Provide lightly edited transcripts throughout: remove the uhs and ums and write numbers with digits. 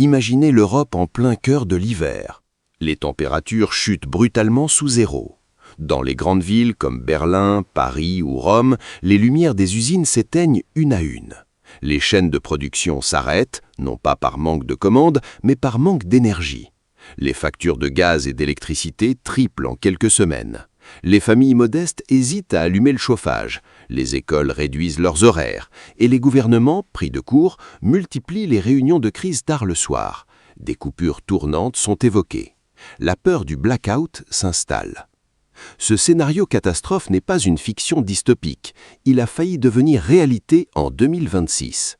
Imaginez l'Europe en plein cœur de l'hiver. Les températures chutent brutalement sous zéro. Dans les grandes villes comme Berlin, Paris ou Rome, les lumières des usines s'éteignent une à une. Les chaînes de production s'arrêtent, non pas par manque de commandes, mais par manque d'énergie. Les factures de gaz et d'électricité triplent en quelques semaines. Les familles modestes hésitent à allumer le chauffage, les écoles réduisent leurs horaires, et les gouvernements, pris de court, multiplient les réunions de crise tard le soir. Des coupures tournantes sont évoquées. La peur du blackout s'installe. Ce scénario catastrophe n'est pas une fiction dystopique, il a failli devenir réalité en 2026.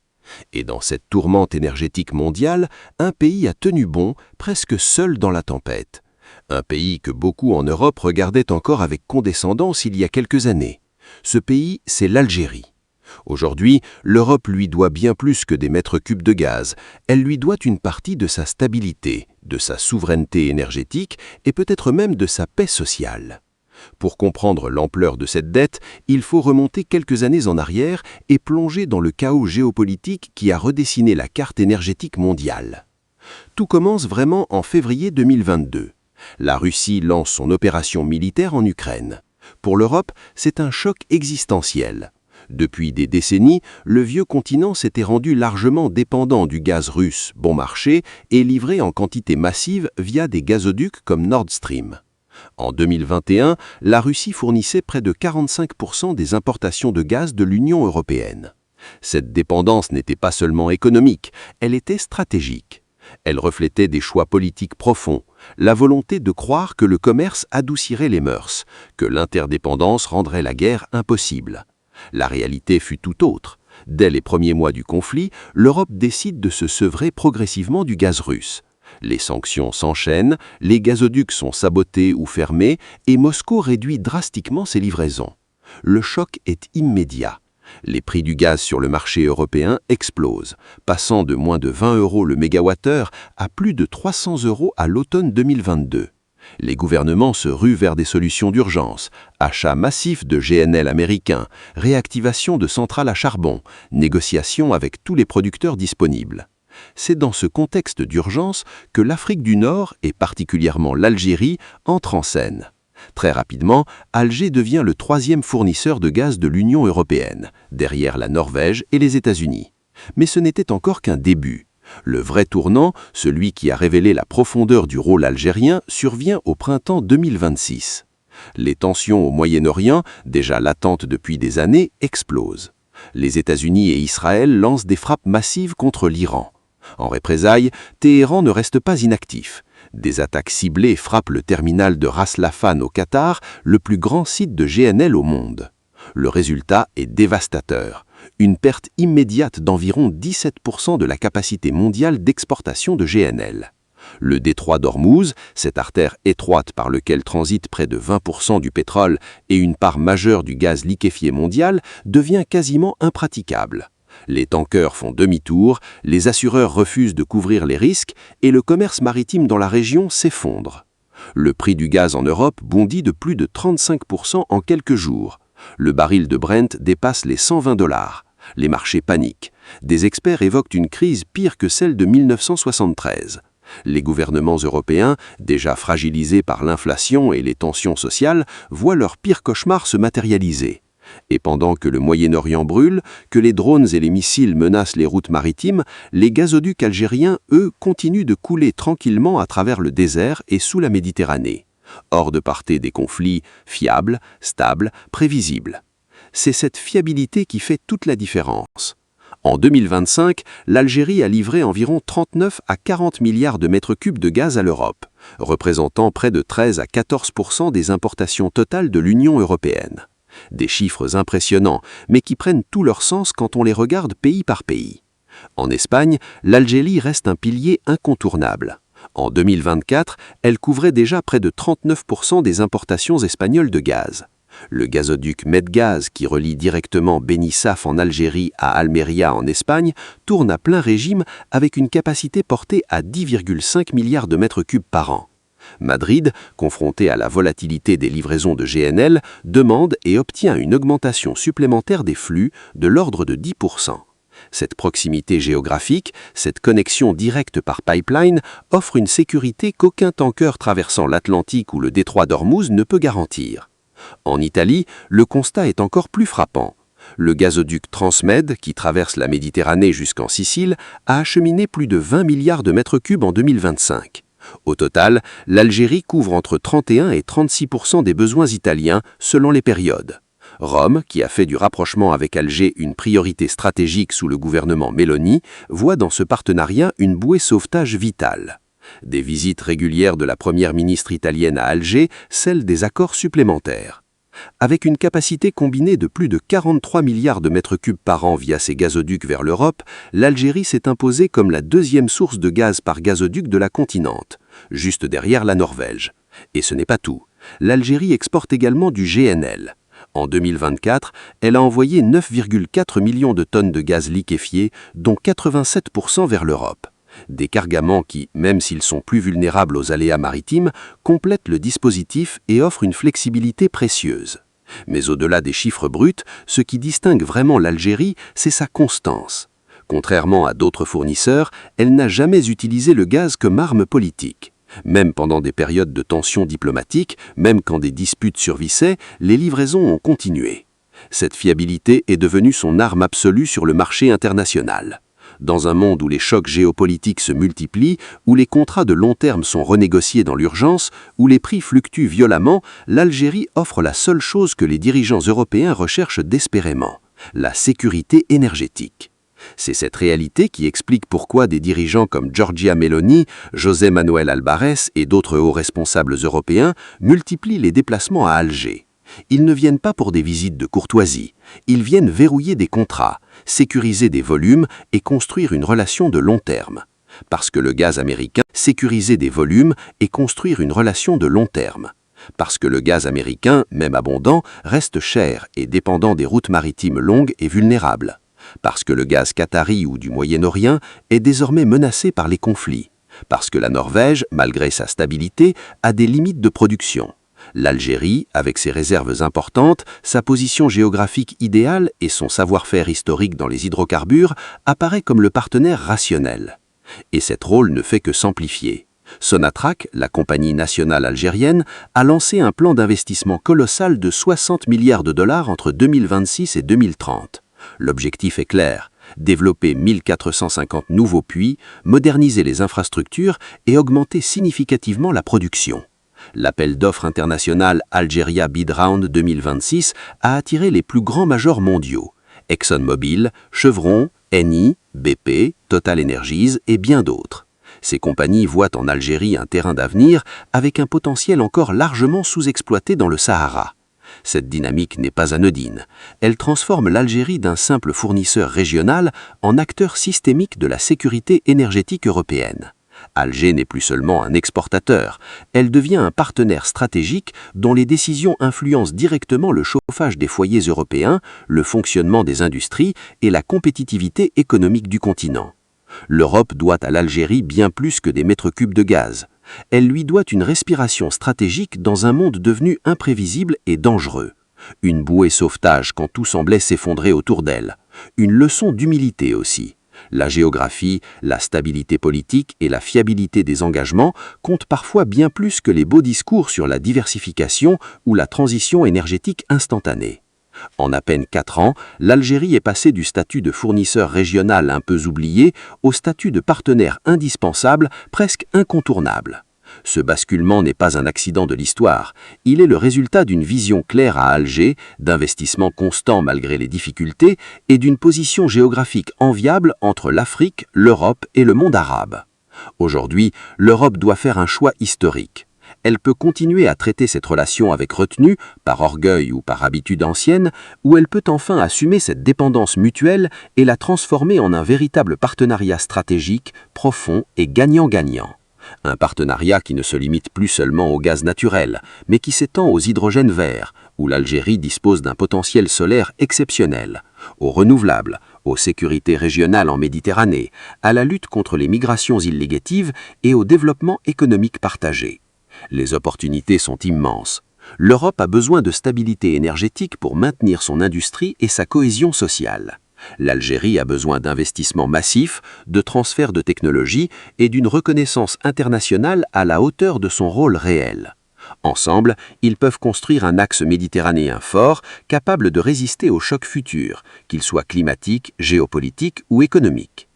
Et dans cette tourmente énergétique mondiale, un pays a tenu bon, presque seul dans la tempête. Un pays que beaucoup en Europe regardaient encore avec condescendance il y a quelques années. Ce pays, c'est l'Algérie. Aujourd'hui, l'Europe lui doit bien plus que des mètres cubes de gaz. Elle lui doit une partie de sa stabilité, de sa souveraineté énergétique et peut-être même de sa paix sociale. Pour comprendre l'ampleur de cette dette, il faut remonter quelques années en arrière et plonger dans le chaos géopolitique qui a redessiné la carte énergétique mondiale. Tout commence vraiment en février 2022. La Russie lance son opération militaire en Ukraine. Pour l'Europe, c'est un choc existentiel. Depuis des décennies, le vieux continent s'était rendu largement dépendant du gaz russe bon marché et livré en quantité massive via des gazoducs comme Nord Stream. En 2021, la Russie fournissait près de 45% des importations de gaz de l'Union européenne. Cette dépendance n'était pas seulement économique, elle était stratégique. Elle reflétait des choix politiques profonds, la volonté de croire que le commerce adoucirait les mœurs, que l'interdépendance rendrait la guerre impossible. La réalité fut tout autre. Dès les premiers mois du conflit, l'Europe décide de se sevrer progressivement du gaz russe. Les sanctions s'enchaînent, les gazoducs sont sabotés ou fermés et Moscou réduit drastiquement ses livraisons. Le choc est immédiat. Les prix du gaz sur le marché européen explosent, passant de moins de 20 € le mégawattheure à plus de 300 € à l'automne 2022. Les gouvernements se ruent vers des solutions d'urgence, achat massif de GNL américains, réactivation de centrales à charbon, négociations avec tous les producteurs disponibles. C'est dans ce contexte d'urgence que l'Afrique du Nord, et particulièrement l'Algérie, entre en scène. Très rapidement, Alger devient le troisième fournisseur de gaz de l'Union européenne, derrière la Norvège et les États-Unis. Mais ce n'était encore qu'un début. Le vrai tournant, celui qui a révélé la profondeur du rôle algérien, survient au printemps 2026. Les tensions au Moyen-Orient, déjà latentes depuis des années, explosent. Les États-Unis et Israël lancent des frappes massives contre l'Iran. En représailles, Téhéran ne reste pas inactif. Des attaques ciblées frappent le terminal de Ras Laffan au Qatar, le plus grand site de GNL au monde. Le résultat est dévastateur. Une perte immédiate d'environ 17% de la capacité mondiale d'exportation de GNL. Le détroit d'Ormuz, cette artère étroite par laquelle transite près de 20% du pétrole et une part majeure du gaz liquéfié mondial, devient quasiment impraticable. Les tankers font demi-tour, les assureurs refusent de couvrir les risques et le commerce maritime dans la région s'effondre. Le prix du gaz en Europe bondit de plus de 35% en quelques jours. Le baril de Brent dépasse les 120 $. Les marchés paniquent. Des experts évoquent une crise pire que celle de 1973. Les gouvernements européens, déjà fragilisés par l'inflation et les tensions sociales, voient leur pire cauchemar se matérialiser. Et pendant que le Moyen-Orient brûle, que les drones et les missiles menacent les routes maritimes, les gazoducs algériens, eux, continuent de couler tranquillement à travers le désert et sous la Méditerranée. Hors de portée des conflits, fiables, stables, prévisibles. C'est cette fiabilité qui fait toute la différence. En 2025, l'Algérie a livré environ 39 à 40 milliards de mètres cubes de gaz à l'Europe, représentant près de 13 à 14% des importations totales de l'Union européenne. Des chiffres impressionnants, mais qui prennent tout leur sens quand on les regarde pays par pays. En Espagne, l'Algérie reste un pilier incontournable. En 2024, elle couvrait déjà près de 39% des importations espagnoles de gaz. Le gazoduc Medgaz, qui relie directement Benissaf en Algérie à Almeria en Espagne, tourne à plein régime avec une capacité portée à 10,5 milliards de mètres cubes par an. Madrid, confronté à la volatilité des livraisons de GNL, demande et obtient une augmentation supplémentaire des flux de l'ordre de 10%. Cette proximité géographique, cette connexion directe par pipeline, offre une sécurité qu'aucun tanker traversant l'Atlantique ou le détroit d'Ormuz ne peut garantir. En Italie, le constat est encore plus frappant. Le gazoduc Transmed, qui traverse la Méditerranée jusqu'en Sicile, a acheminé plus de 20 milliards de mètres cubes en 2025. Au total, l'Algérie couvre entre 31 et 36% des besoins italiens selon les périodes. Rome, qui a fait du rapprochement avec Alger une priorité stratégique sous le gouvernement Meloni, voit dans ce partenariat une bouée sauvetage vitale. Des visites régulières de la première ministre italienne à Alger scellent des accords supplémentaires. Avec une capacité combinée de plus de 43 milliards de mètres cubes par an via ses gazoducs vers l'Europe, l'Algérie s'est imposée comme la deuxième source de gaz par gazoduc de la continente, juste derrière la Norvège. Et ce n'est pas tout. L'Algérie exporte également du GNL. En 2024, elle a envoyé 9,4 millions de tonnes de gaz liquéfié, dont 87% vers l'Europe. Des cargaments qui, même s'ils sont plus vulnérables aux aléas maritimes, complètent le dispositif et offrent une flexibilité précieuse. Mais au-delà des chiffres bruts, ce qui distingue vraiment l'Algérie, c'est sa constance. Contrairement à d'autres fournisseurs, elle n'a jamais utilisé le gaz comme arme politique. Même pendant des périodes de tensions diplomatiques, même quand des disputes survissaient, les livraisons ont continué. Cette fiabilité est devenue son arme absolue sur le marché international. Dans un monde où les chocs géopolitiques se multiplient, où les contrats de long terme sont renégociés dans l'urgence, où les prix fluctuent violemment, l'Algérie offre la seule chose que les dirigeants européens recherchent désespérément, la sécurité énergétique. C'est cette réalité qui explique pourquoi des dirigeants comme Giorgia Meloni, José Manuel Albares et d'autres hauts responsables européens multiplient les déplacements à Alger. Ils ne viennent pas pour des visites de courtoisie, ils viennent verrouiller des contrats, sécuriser des volumes et construire une relation de long terme. Parce que le gaz américain, sécuriser des volumes et construire une relation de long terme. Parce que le gaz américain, même abondant, reste cher et dépendant des routes maritimes longues et vulnérables. Parce que le gaz qatari ou du Moyen-Orient est désormais menacé par les conflits. Parce que la Norvège, malgré sa stabilité, a des limites de production. L'Algérie, avec ses réserves importantes, sa position géographique idéale et son savoir-faire historique dans les hydrocarbures, apparaît comme le partenaire rationnel. Et cet rôle ne fait que s'amplifier. Sonatrach, la compagnie nationale algérienne, a lancé un plan d'investissement colossal de 60 milliards de dollars entre 2026 et 2030. L'objectif est clair, développer 1450 nouveaux puits, moderniser les infrastructures et augmenter significativement la production. L'appel d'offres international Algeria Bid Round 2026 a attiré les plus grands majors mondiaux, ExxonMobil, Chevron, Eni, BP, Total Energies et bien d'autres. Ces compagnies voient en Algérie un terrain d'avenir avec un potentiel encore largement sous-exploité dans le Sahara. Cette dynamique n'est pas anodine. Elle transforme l'Algérie d'un simple fournisseur régional en acteur systémique de la sécurité énergétique européenne. Alger n'est plus seulement un exportateur, elle devient un partenaire stratégique dont les décisions influencent directement le chauffage des foyers européens, le fonctionnement des industries et la compétitivité économique du continent. L'Europe doit à l'Algérie bien plus que des mètres cubes de gaz. Elle lui doit une respiration stratégique dans un monde devenu imprévisible et dangereux. Une bouée sauvetage quand tout semblait s'effondrer autour d'elle. Une leçon d'humilité aussi. La géographie, la stabilité politique et la fiabilité des engagements comptent parfois bien plus que les beaux discours sur la diversification ou la transition énergétique instantanée. En à peine 4 ans, l'Algérie est passée du statut de fournisseur régional un peu oublié au statut de partenaire indispensable, presque incontournable. Ce basculement n'est pas un accident de l'histoire, il est le résultat d'une vision claire à Alger, d'investissements constants malgré les difficultés et d'une position géographique enviable entre l'Afrique, l'Europe et le monde arabe. Aujourd'hui, l'Europe doit faire un choix historique. Elle peut continuer à traiter cette relation avec retenue, par orgueil ou par habitude ancienne, ou elle peut enfin assumer cette dépendance mutuelle et la transformer en un véritable partenariat stratégique, profond et gagnant-gagnant. Un partenariat qui ne se limite plus seulement au gaz naturel, mais qui s'étend aux hydrogènes verts, où l'Algérie dispose d'un potentiel solaire exceptionnel, aux renouvelables, aux sécurités régionales en Méditerranée, à la lutte contre les migrations illégitimes et au développement économique partagé. Les opportunités sont immenses. L'Europe a besoin de stabilité énergétique pour maintenir son industrie et sa cohésion sociale. L'Algérie a besoin d'investissements massifs, de transferts de technologies et d'une reconnaissance internationale à la hauteur de son rôle réel. Ensemble, ils peuvent construire un axe méditerranéen fort, capable de résister aux chocs futurs, qu'ils soient climatiques, géopolitiques ou économiques.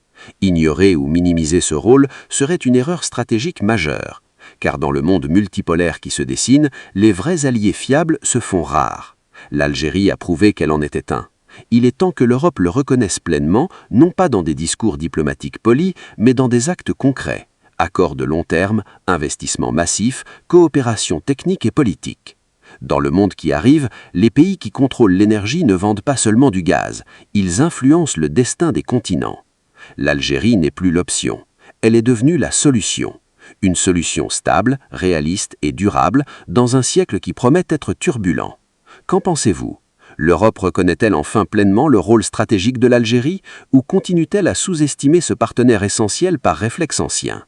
Ignorer ou minimiser ce rôle serait une erreur stratégique majeure, car dans le monde multipolaire qui se dessine, les vrais alliés fiables se font rares. L'Algérie a prouvé qu'elle en était un. Il est temps que l'Europe le reconnaisse pleinement, non pas dans des discours diplomatiques polis, mais dans des actes concrets. Accords de long terme, investissements massifs, coopération technique et politique. Dans le monde qui arrive, les pays qui contrôlent l'énergie ne vendent pas seulement du gaz, ils influencent le destin des continents. L'Algérie n'est plus l'option, elle est devenue la solution. Une solution stable, réaliste et durable dans un siècle qui promet être turbulent. Qu'en pensez-vous ? L'Europe reconnaît-elle enfin pleinement le rôle stratégique de l'Algérie ou continue-t-elle à sous-estimer ce partenaire essentiel par réflexe ancien ?